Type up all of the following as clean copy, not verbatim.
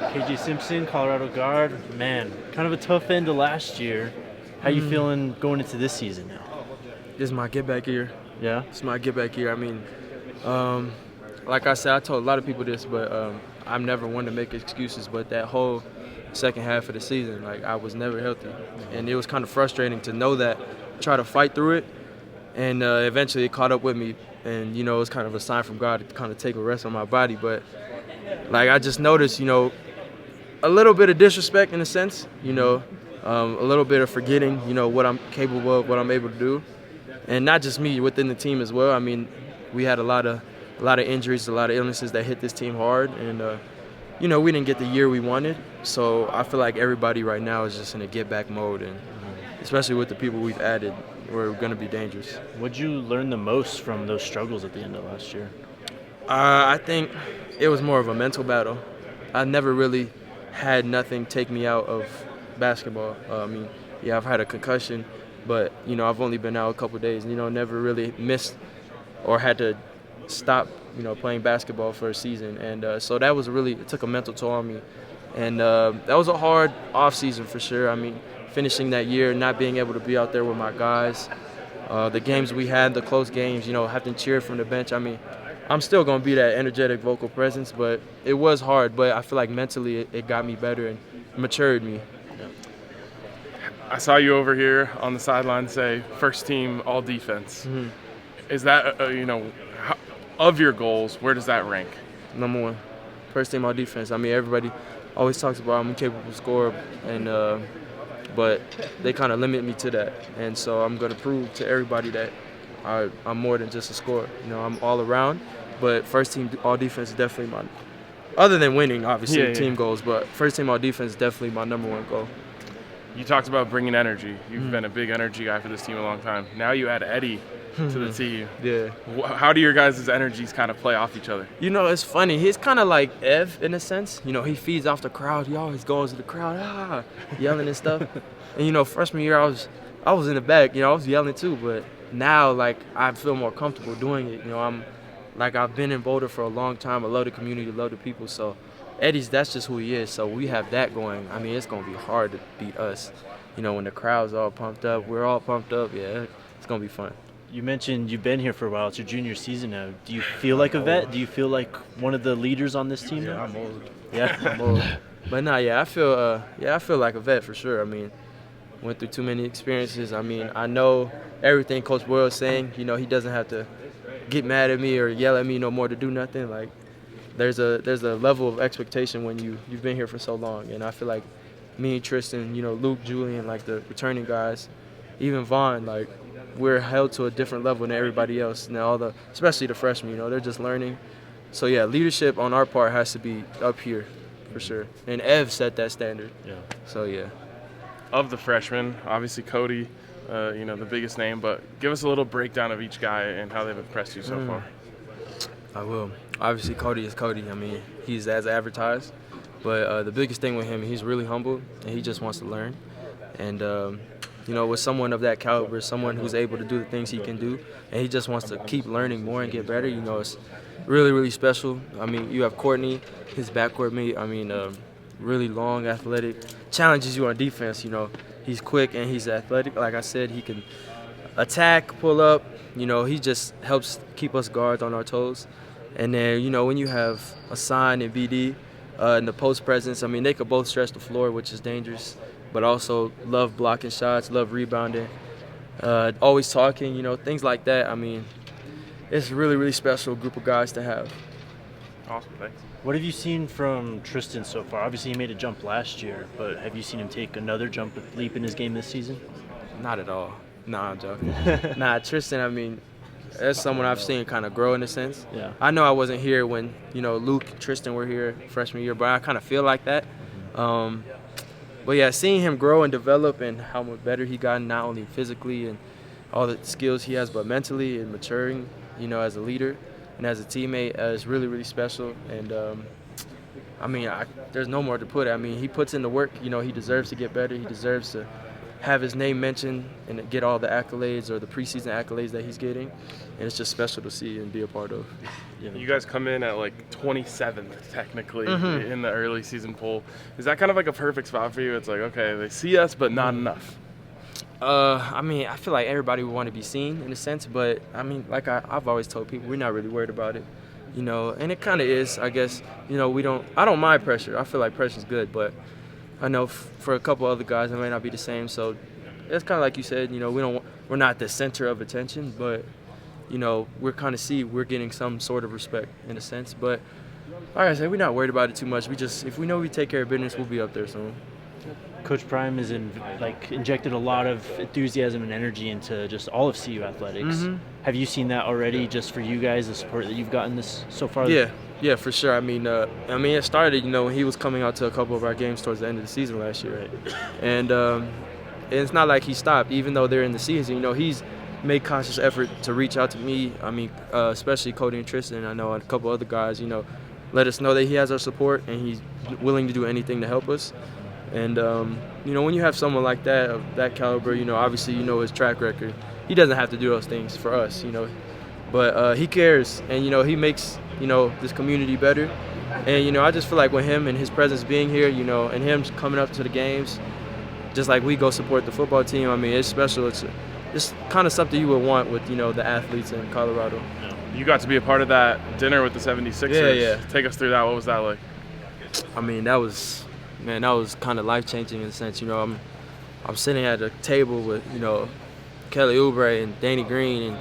KJ Simpson, Colorado guard. Man, kind of a tough end to last year. How you feeling going into this season now? This is my get-back year. Yeah? It's my get-back year. I mean, like I said, I told a lot of people this, but I'm never one to make excuses. But that whole second half of the season, like, I was never healthy. And it was kind of frustrating to know that, try to fight through it, and eventually it caught up with me. And, it was kind of a sign from God to kind of take a rest on my body. But, like, I just noticed, a little bit of disrespect in a sense, a little bit of forgetting, what I'm capable of, what I'm able to do. And not just me, within the team as well. I mean, we had a lot of injuries, a lot of illnesses that hit this team hard. And, we didn't get the year we wanted. So I feel like everybody right now is just in a get-back mode. And especially with the people we've added, we're going to be dangerous. What'd you learn the most from those struggles at the end of last year? I think it was more of a mental battle. I never really had nothing take me out of basketball. I've had a concussion, but, I've only been out a couple of days, never really missed or had to stop, playing basketball for a season. And so that was it took a mental toll on me. And that was a hard off season for sure. I mean, finishing that year, not being able to be out there with my guys, the games we had, the close games, having to cheer from the bench. I mean, I'm still going to be that energetic vocal presence, but it was hard. But I feel like mentally it got me better and matured me. Yeah. I saw you over here on the sideline say first team all defense. Mm-hmm. Is that, of your goals, where does that rank? Number one, first team all defense. I mean, everybody always talks about I'm a capable scorer, and but they kind of limit me to that. And so I'm going to prove to everybody that I'm more than just a scorer. I'm all around. But first team all defense is definitely other than winning, obviously, team goals, but first team all defense is definitely my number one goal. You talked about bringing energy. You've been a big energy guy for this team a long time. Now you add Eddie to the team. Yeah. How do your guys' energies kind of play off each other? It's funny. He's kind of like Ev in a sense. He feeds off the crowd. He always goes to the crowd, yelling and stuff. And, freshman year, I was in the back. I was yelling too. But now, like, I feel more comfortable doing it. I've been in Boulder for a long time. I love the community, love the people. So Eddie's, that's just who he is. So we have that going. I mean, it's going to be hard to beat us. When the crowd's all pumped up, we're all pumped up. Yeah, it's going to be fun. You mentioned you've been here for a while. It's your junior season now. Do you feel like a vet? Do you feel like one of the leaders on this team now? I'm old. Yeah, I'm old. But I feel like a vet for sure. I mean, went through too many experiences. I mean, I know everything Coach Boyle is saying. He doesn't have to get mad at me or yell at me no more to do nothing. Like, there's a level of expectation when you've been here for so long. And I feel like me, Tristan, Luke, Julian, like the returning guys, even Vaughn, like, we're held to a different level than everybody else. And especially the freshmen, they're just learning. So yeah, leadership on our part has to be up here for sure. And Ev set that standard. Yeah. So yeah. Of the freshmen, obviously Cody, the biggest name, but give us a little breakdown of each guy and how they've impressed you so far. I will. Obviously Cody is Cody. I mean, he's as advertised. But the biggest thing with him, he's really humble and he just wants to learn. And with someone of that caliber, someone who's able to do the things he can do, and he just wants to keep learning more and get better, it's really, really special. I mean, you have Courtney, his backcourt mate, really long, athletic, challenges you on defense, He's quick and he's athletic. Like I said, he can attack, pull up, he just helps keep us guards on our toes. And then, when you have Hassan and BD in the post presence, I mean, they could both stretch the floor, which is dangerous, but also love blocking shots, love rebounding, always talking, things like that. I mean, it's a really, really special group of guys to have. Awesome, thanks. What have you seen from Tristan so far? Obviously, he made a jump last year, but have you seen him take another leap in his game this season? Not at all. Nah, I'm joking. Tristan, I mean, that's someone I've seen kind of grow in a sense. Yeah. I know I wasn't here when, Luke, Tristan were here freshman year, but I kind of feel like that. But yeah, seeing him grow and develop and how much better he got, not only physically and all the skills he has, but mentally and maturing, as a leader and as a teammate is really, really special. And there's no more to put it. I mean, he puts in the work. He deserves to get better. He deserves to have his name mentioned and get all the accolades or the preseason accolades that he's getting. And it's just special to see and be a part of. You guys come in at like 27th technically in the early season poll. Is that kind of like a perfect spot for you? It's like, okay, they see us, but not enough. I mean, I feel like everybody would want to be seen in a sense, but I mean, like I've always told people, we're not really worried about it, you know, and it kind of is, I guess. You know, I don't mind pressure. I feel like pressure's good, but I know for a couple other guys, it may not be the same. So it's kind of like you said, you know, we're not the center of attention, but, you know, we're getting some sort of respect in a sense. But like I said, we're not worried about it too much. If we know we take care of business, we'll be up there soon. Coach Prime has injected a lot of enthusiasm and energy into just all of CU athletics. Have you seen that already, just for you guys, the support that you've gotten this so far? Yeah, for sure. I mean, it started, you know, when he was coming out to a couple of our games towards the end of the season last year, Right. And it's not like he stopped, even though they're in the season. You know, he's made conscious effort to reach out to me. I mean, especially Cody and Tristan. I know a couple other guys. You know, let us know that he has our support and he's willing to do anything to help us. And you know, when you have someone like that of that caliber, you know, obviously you know his track record. He doesn't have to do those things for us, you know, but he cares, and you know, he makes, you know, this community better. And you know, I just feel like with him and his presence being here, you know, and him coming up to the games, just like we go support the football team. I mean, it's special. It's kind of something you would want with, you know, the athletes in Colorado. You got to be a part of that dinner with the 76ers. Yeah. Take us through that. What was that like? I mean, that was kind of life-changing in a sense. You know, I'm sitting at a table with, you know, Kelly Oubre and Danny Green and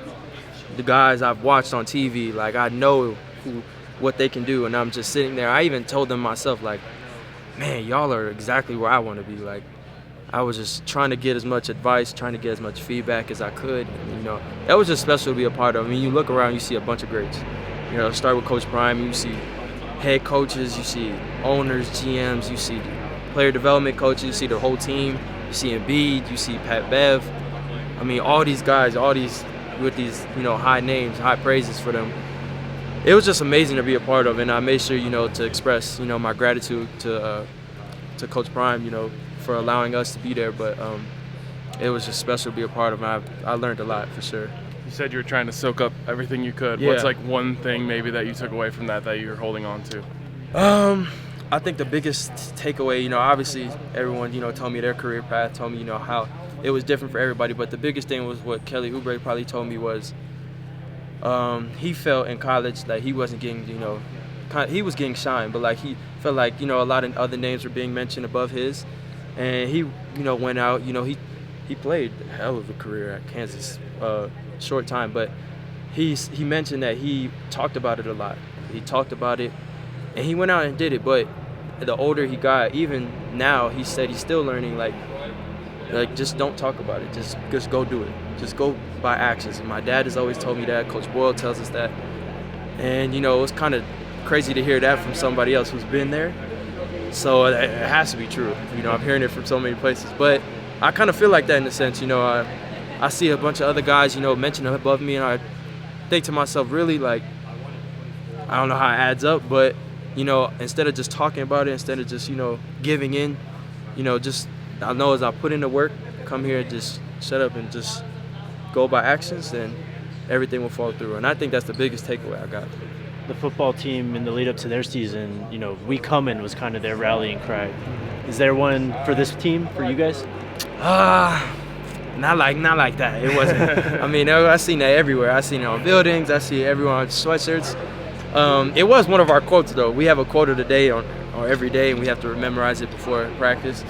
the guys I've watched on TV. Like, I know what they can do, and I'm just sitting there. I even told them myself, like, man, y'all are exactly where I want to be. Like, I was just trying to get as much advice, trying to get as much feedback as I could. And, you know, that was just special to be a part of. I mean, you look around, you see a bunch of greats. You know, start with Coach Prime, you see head coaches, you see owners, GMs, you see player development coaches, you see the whole team, you see Embiid, you see Pat Bev. I mean, all these guys, with these, you know, high names, high praises for them. It was just amazing to be a part of, and I made sure, you know, to express, you know, my gratitude to Coach Prime, you know, for allowing us to be there. But it was just special to be a part of, and I learned a lot for sure. You said you were trying to soak up everything you could. Yeah. What's like one thing maybe that you took away from that you're holding on to? I think the biggest takeaway, you know, obviously everyone, you know, told me their career path, told me, you know, how it was different for everybody. But the biggest thing was what Kelly Oubre probably told me was he felt in college that he wasn't getting, you know, he was getting shine, but like he felt like, you know, a lot of other names were being mentioned above his. And he, you know, went out, you know, he played a hell of a career at Kansas, short time, but he mentioned that he talked about it a lot. He talked about it, and he went out and did it. But the older he got, even now, he said he's still learning. Like just don't talk about it. Just go do it. Just go by actions. And my dad has always told me that. Coach Boyle tells us that. And you know, it's kind of crazy to hear that from somebody else who's been there. So it has to be true. You know, I'm hearing it from so many places. But I kind of feel like that in a sense. You know, I see a bunch of other guys, you know, mentioned above me, and I think to myself, really, like, I don't know how it adds up, but, you know, instead of just talking about it, instead of just, you know, giving in, you know, just, I know as I put in the work, come here and just shut up and just go by actions, then everything will fall through. And I think that's the biggest takeaway I got. The football team in the lead up to their season, you know, we coming was kind of their rallying cry. Is there one for this team, for you guys? Not like that. It wasn't. I mean, I seen that everywhere. I seen it on buildings. I see everyone on sweatshirts. It was one of our quotes, though. We have a quote of the day on every day, and we have to memorize it before practice.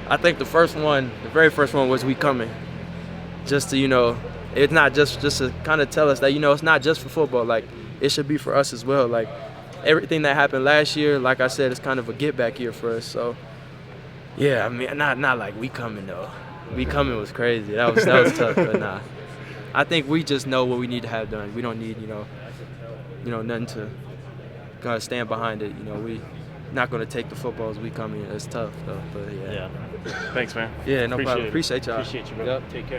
I think the very first one was "We coming," just to, you know, it's not just to kind of tell us that, you know, it's not just for football. Like, it should be for us as well. Like, everything that happened last year, like I said, it's kind of a get back year for us. So, yeah, I mean, not like we coming though. We coming was crazy. That was tough, but nah. I think we just know what we need to have done. We don't need, you know, nothing to kind of stand behind it. You know, we not going to take the football as we come in. It's tough though, but yeah. Thanks, man. Yeah, no problem. It. Appreciate y'all. Appreciate you, bro. Yep. Take care.